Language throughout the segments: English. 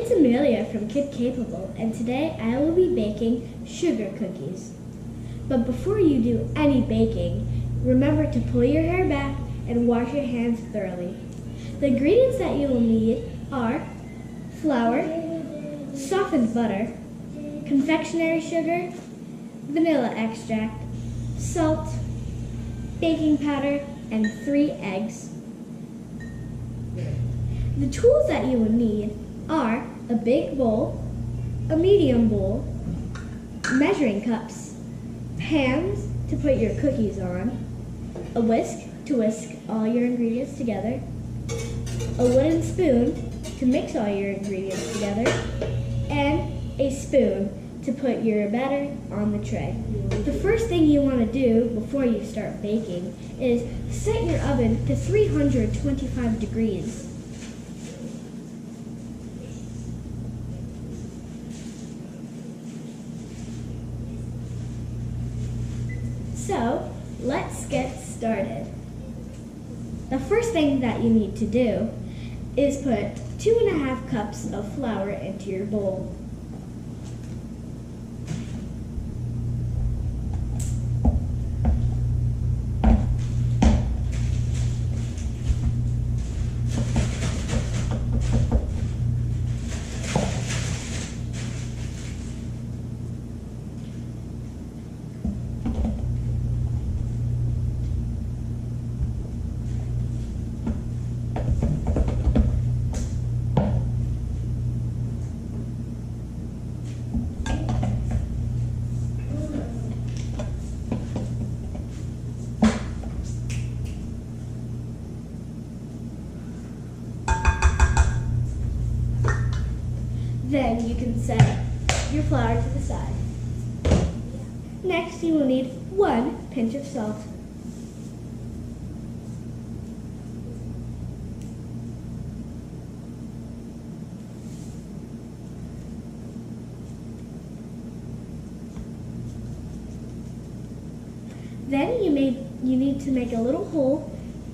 It's Amelia from Kid Capable, and today I will be baking sugar cookies. But before you do any baking, remember to pull your hair back and wash your hands thoroughly. The ingredients that you will need are flour, softened butter, confectionery sugar, vanilla extract, salt, baking powder, and 3 eggs. The tools that you will need are a big bowl, a medium bowl, measuring cups, pans to put your cookies on, a whisk to whisk all your ingredients together, a wooden spoon to mix all your ingredients together, and a spoon to put your batter on the tray. The first thing you want to do before you start baking is set your oven to 325 degrees. So, let's get started. The first thing that you need to do is put 2½ cups of flour into your bowl. Then you can set your flour to the side. Next, you will need 1 pinch of salt. Then you need to make a little hole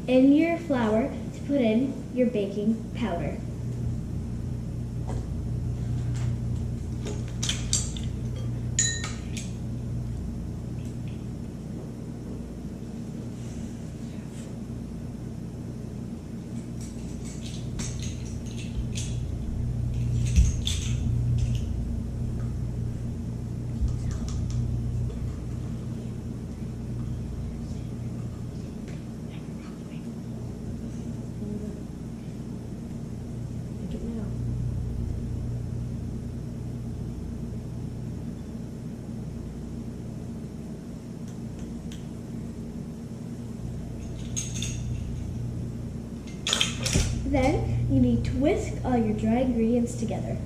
in your flour to put in your baking powder. Then you need to whisk all your dry ingredients together.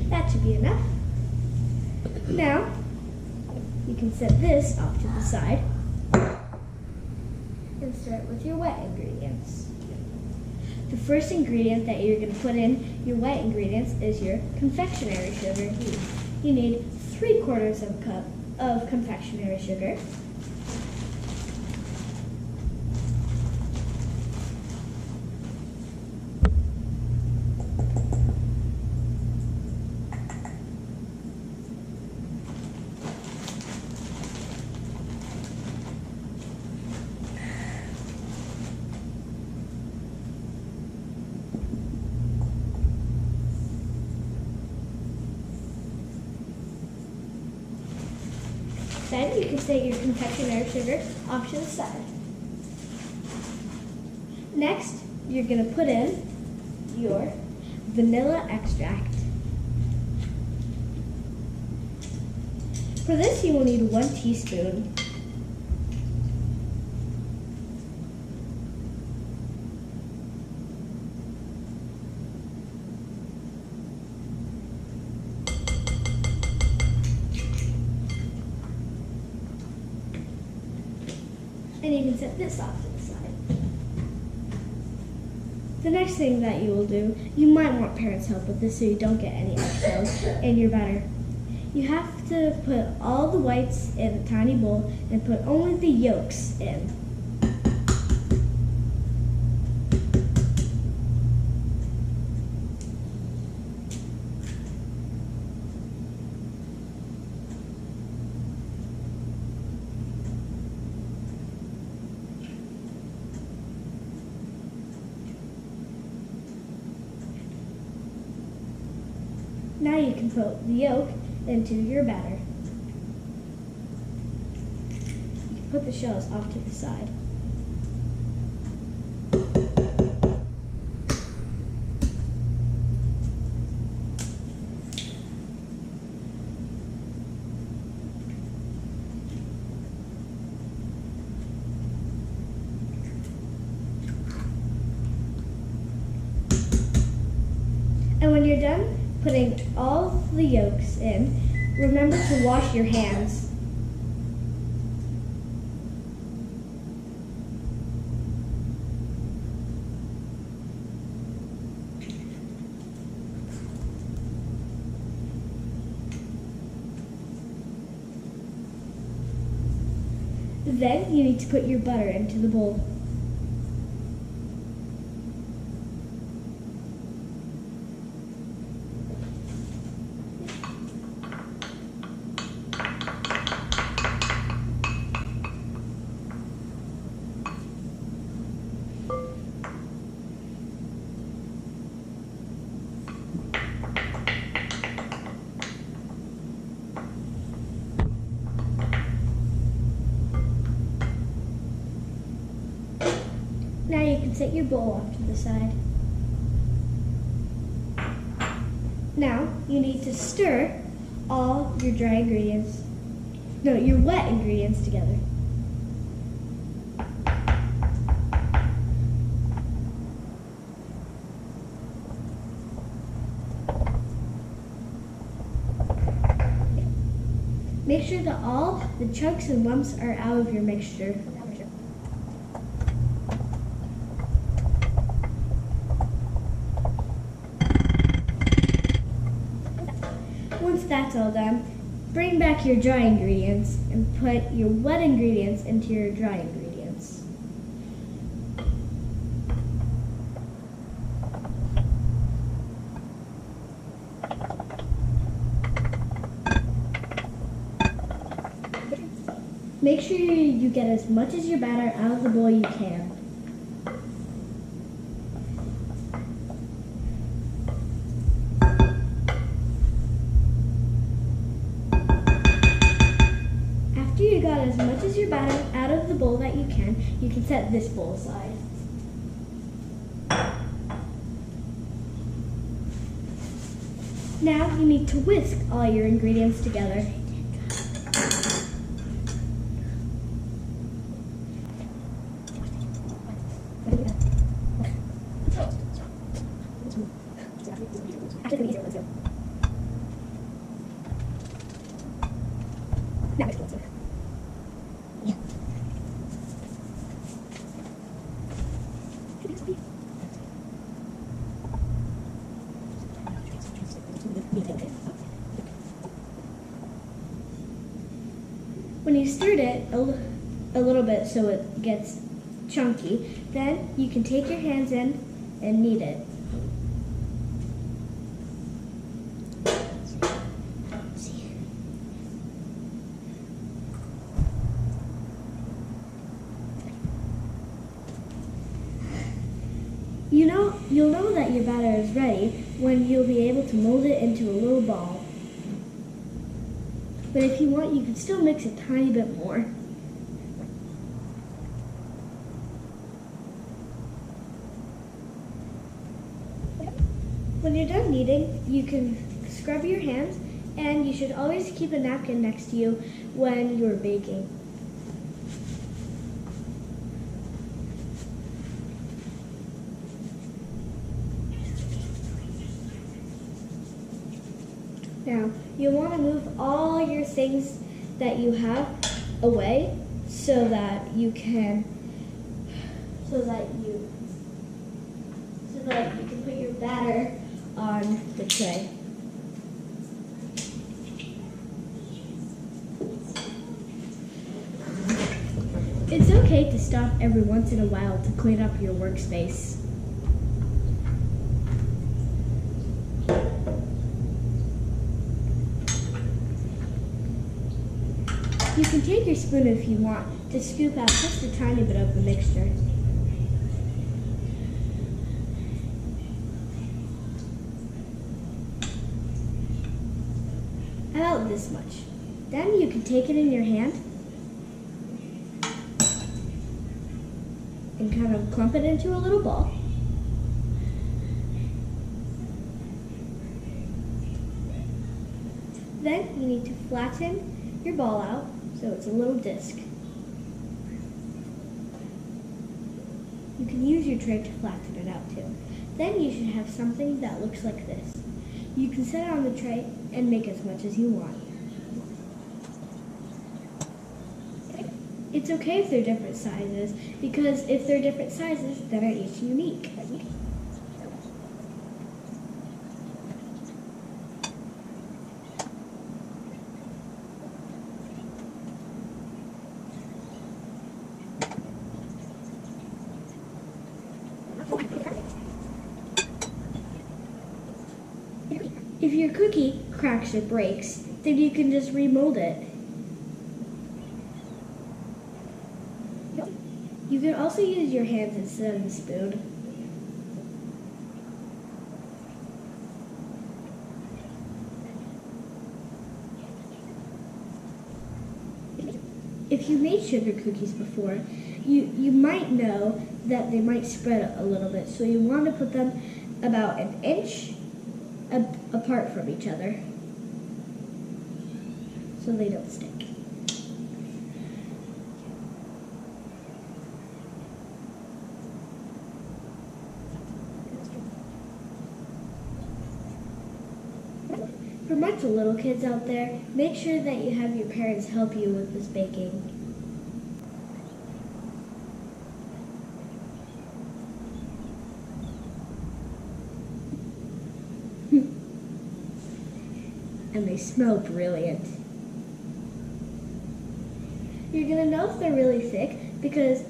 That should be enough. Now, you can set this off to the side and start with your wet ingredients. The first ingredient that you're going to put in your wet ingredients is your confectionery sugar. You need 3/4 of a cup of confectionery sugar. Then you can set your confectionery sugar off to the side. Next, you're going to put in your vanilla extract. For this, you will need 1 teaspoon. And you can set this off to the side. The next thing that you will do, you might want parents' help with this so you don't get any eggshells in your batter. You have to put all the whites in a tiny bowl and put only the yolks in. Now you can put the yolk into your batter. You can put the shells off to the side. And when you're done putting all the yolks in, remember to wash your hands. Then you need to put your butter into the bowl. Now you can set your bowl off to the side. Now you need to stir all your dry ingredients, no, your wet ingredients together. Make sure that all the chunks and lumps are out of your mixture. Once that's all done, bring back your dry ingredients and put your wet ingredients into your dry ingredients. Make sure you get as much as your batter out of the bowl you can. After you got as much as your batter out of the bowl that you can set this bowl aside. Now you need to whisk all your ingredients together. When you stirred it a little bit so it gets chunky, then you can take your hands in and knead it. You'll know that your batter is ready when you'll be able to mold it into a little ball. But if you want, you can still mix a tiny bit more. When you're done kneading, you can scrub your hands And you should always keep a napkin next to you when you're baking. Now, you'll want to move all your things that you have away so that you can put your batter on the tray. It's okay to stop every once in a while to clean up your workspace. You can take your spoon if you want to scoop out just a tiny bit of the mixture. About this much. Then you can take it in your hand and kind of clump it into a little ball. Then you need to flatten your ball out so it's a little disc. You can use your tray to flatten it out too. Then you should have something that looks like this. You can set it on the tray and make as much as you want. It's okay if they're different sizes, because if they're different sizes, then they're each unique. If your cookie cracks or breaks, then you can just remold it. You can also use your hands instead of the spoon. If you made sugar cookies before, you might know that they might spread a little bit, so you want to put them about an inch apart from each other so they don't stick. For much little kids out there, make sure that you have your parents help you with this baking. And they smell brilliant. You're gonna know if they're really thick because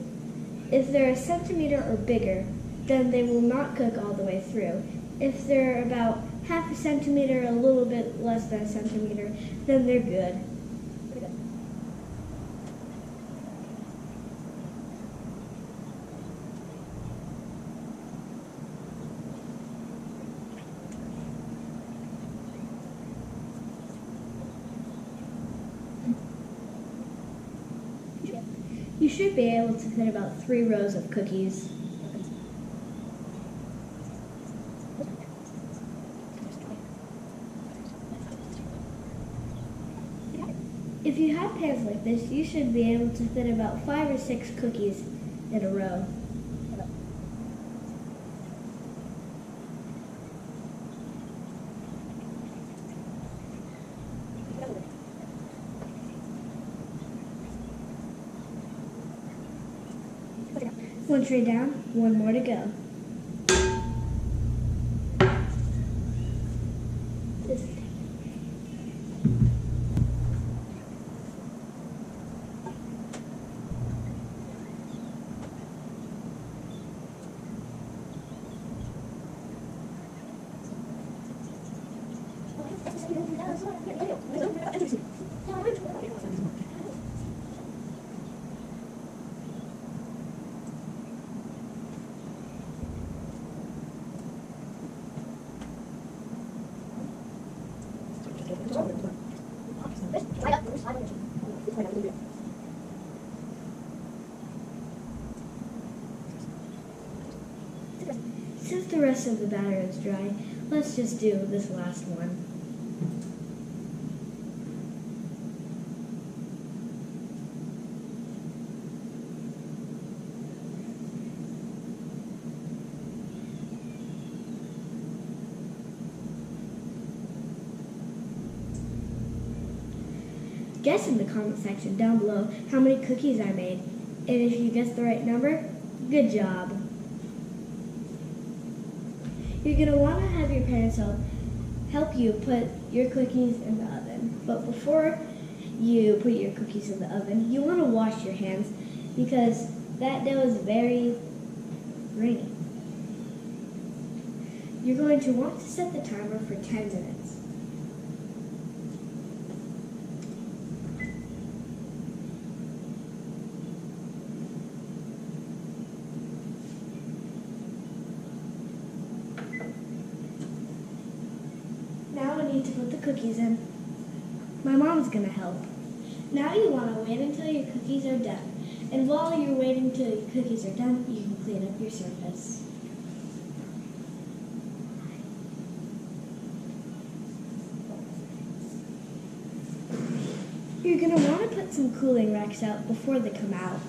if they're a centimeter or bigger, then they will not cook all the way through. If they're about half a centimeter, a little bit less than a centimeter, then they're good. You should be able to fit about 3 rows of cookies. If you have pans like this, you should be able to fit about 5 or 6 cookies in a row. One tray down, one more to go. Since the rest of the batter is dry, let's just do this last one. guess in the comment section down below how many cookies I made. And if you guessed the right number, good job. You're going to want to have your parents help you put your cookies in the oven. But before you put your cookies in the oven, you want to wash your hands because that dough is very grainy. You're going to want to set the timer for 10 minutes. Now we need to put the cookies in. My mom's gonna help. Now you want to wait until your cookies are done. And while you're waiting till your cookies are done, you can clean up your surface. You're going to want to put some cooling racks out before they come out.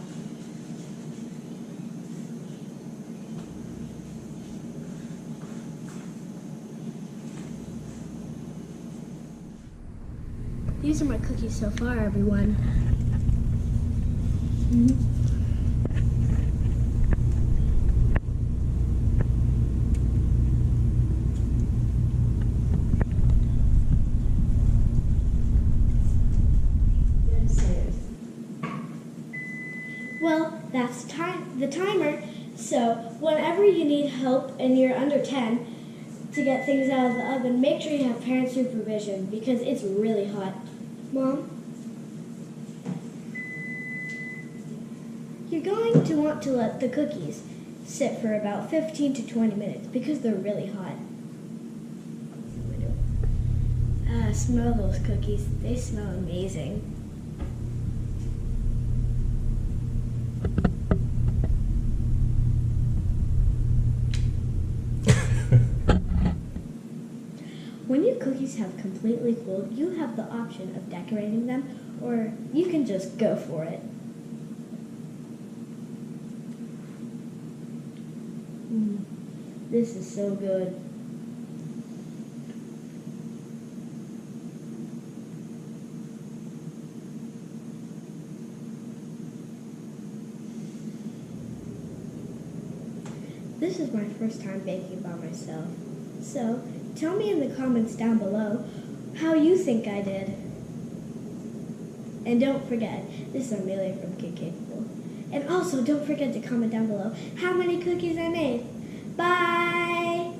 These are my cookies so far, everyone. Well, that's the timer. So whenever you need help and you're under 10 to get things out of the oven, make sure you have parent supervision because it's really hot. Mom? You're going to want to let the cookies sit for about 15 to 20 minutes because they're really hot. Smell those cookies. They smell amazing. When your cookies have completely cooled, you have the option of decorating them, or you can just go for it. This is so good. This is my first time baking by myself, so tell me in the comments down below how you think I did. And don't forget, this is Amelia from Capable. And also don't forget to comment down below how many cookies I made. Bye!